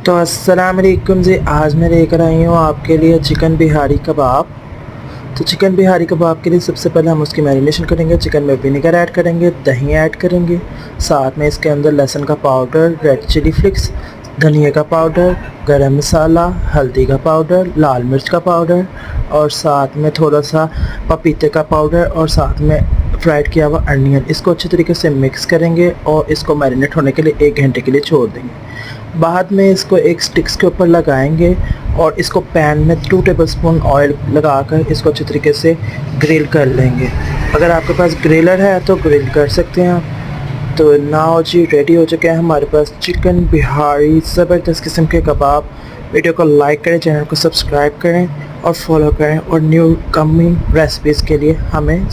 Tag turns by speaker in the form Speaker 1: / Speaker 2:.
Speaker 1: तो अस्सलाम वालेकुम जी, आज मैं लेकर आई हूँ आपके लिए चिकन बिहारी कबाब। तो चिकन बिहारी कबाब के लिए सबसे पहले हम उसकी मैरिनेशन करेंगे। चिकन में विनेगर ऐड करेंगे, दही ऐड करेंगे, साथ में इसके अंदर लहसुन का पाउडर, रेड चिली फ्लिक्स, धनिया का पाउडर, गरम मसाला, हल्दी का पाउडर, लाल मिर्च का पाउडर और साथ में थोड़ा सा पपीते का पाउडर और साथ में फ्राइड किया हुआ अनियन। इसको अच्छे तरीके से मिक्स करेंगे और इसको मैरिनेट होने के लिए 1 घंटे के लिए छोड़ देंगे। बाद में इसको एक स्टिक्स के ऊपर लगाएंगे और इसको पैन में 2 टेबलस्पून ऑयल लगाकर इसको अच्छे तरीके से ग्रिल कर लेंगे। अगर आपके पास ग्रिलर है तो ग्रिल कर सकते हैं आप। तो नाउ जी रेडी हो चुके हैं हमारे पास चिकन बिहारी ज़बरदस्त किस्म के कबाब। वीडियो को लाइक करें, चैनल को सब्सक्राइब करें और फॉलो करें और न्यू कमिंग रेसिपीज़ के लिए हमें